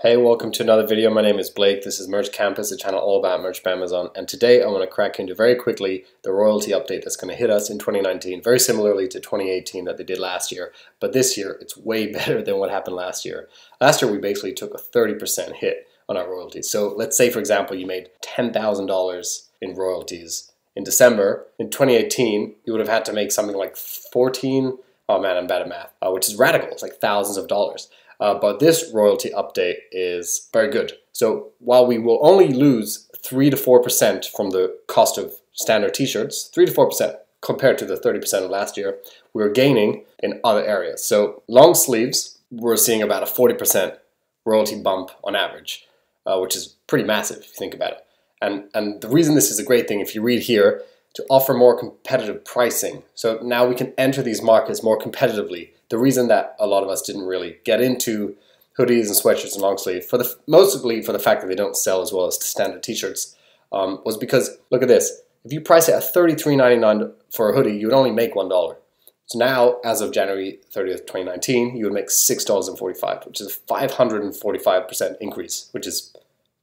Hey, welcome to another video. My name is Blake. This is Merch Campus, a channel all about merch by Amazon. And today I want to crack into very quickly the royalty update that's going to hit us in 2019, very similarly to 2018 that they did last year. But this year, it's way better than what happened last year. Last year, we basically took a 30% hit on our royalties. So let's say, for example, you made $10,000 in royalties in December. In 2018, you would have had to make something like 14, oh man, I'm bad at math, which is radical. It's like thousands of dollars. But this royalty update is very good. So while we will only lose 3 to 4% from the cost of standard t-shirts, 3 to 4% compared to the 30% of last year, we're gaining in other areas. So long sleeves, we're seeing about a 40% royalty bump on average, which is pretty massive if you think about it. And the reason this is a great thing, if you read here, to offer more competitive pricing. So now we can enter these markets more competitively. The reason that a lot of us didn't really get into hoodies and sweatshirts and long sleeve, mostly for the fact that they don't sell as well as standard t-shirts, was because, look at this, if you price it at $33.99 for a hoodie, you would only make $1. So now, as of January 30th, 2019, you would make $6.45, which is a 545% increase, which is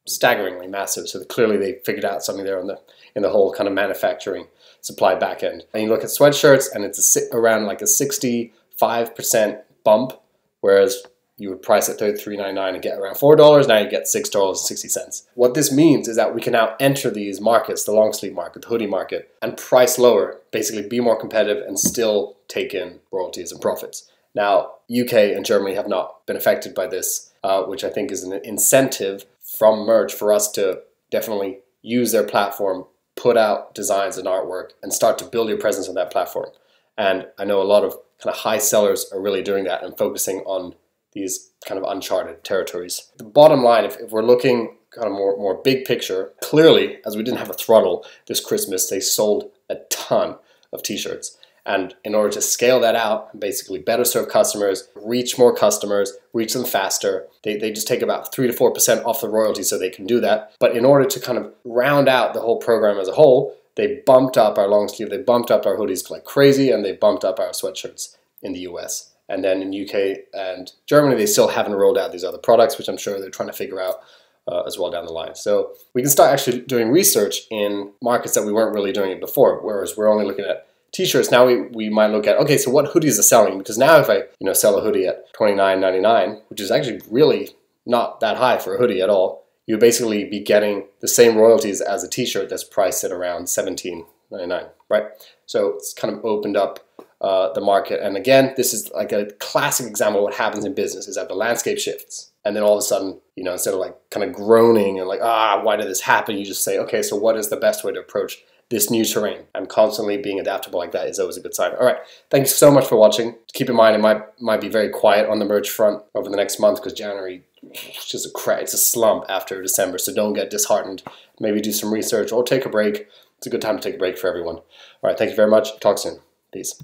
staggeringly massive. So clearly they figured out something there in the whole kind of manufacturing supply back end. And you look at sweatshirts and it's around like a 65% bump, whereas you would price at $33.99 and get around $4. Now you get $6.60. What this means is that we can now enter these markets, the long sleeve market, the hoodie market, and price lower, basically be more competitive and still take in royalties and profits. Now, UK and Germany have not been affected by this, which I think is an incentive from merch for us to definitely use their platform, put out designs and artwork, and start to build your presence on that platform. And I know a lot of kind of high sellers are really doing that and focusing on these kind of uncharted territories. The bottom line, if we're looking kind of more big picture, clearly, as we didn't have a throttle this Christmas, they sold a ton of t-shirts. And in order to scale that out, basically better serve customers, reach more customers, reach them faster, they just take about 3 to 4% off the royalty so they can do that. But in order to kind of round out the whole program as a whole, they bumped up our long sleeve, they bumped up our hoodies like crazy, and they bumped up our sweatshirts in the US. And then in UK and Germany, they still haven't rolled out these other products, which I'm sure they're trying to figure out as well down the line. So we can start actually doing research in markets that we weren't really doing it before, whereas we're only looking at t-shirts. Now we might look at, okay, so what hoodies are selling? Because now if I sell a hoodie at $29.99, which is actually really not that high for a hoodie at all, you would basically be getting the same royalties as a t-shirt that's priced at around $17.99, right? So it's kind of opened up the market. And again, this is like a classic example of what happens in business, is that the landscape shifts. And then all of a sudden, instead of like kind of groaning and like, why did this happen? You just say, okay, so what is the best way to approach this new terrain? And constantly being adaptable like that is always a good sign. All right, thank you so much for watching. Keep in mind, it might be very quiet on the merch front over the next month because January, it's just it's a slump after December. So don't get disheartened. Maybe do some research or take a break. It's a good time to take a break for everyone. All right, thank you very much. Talk soon. Peace.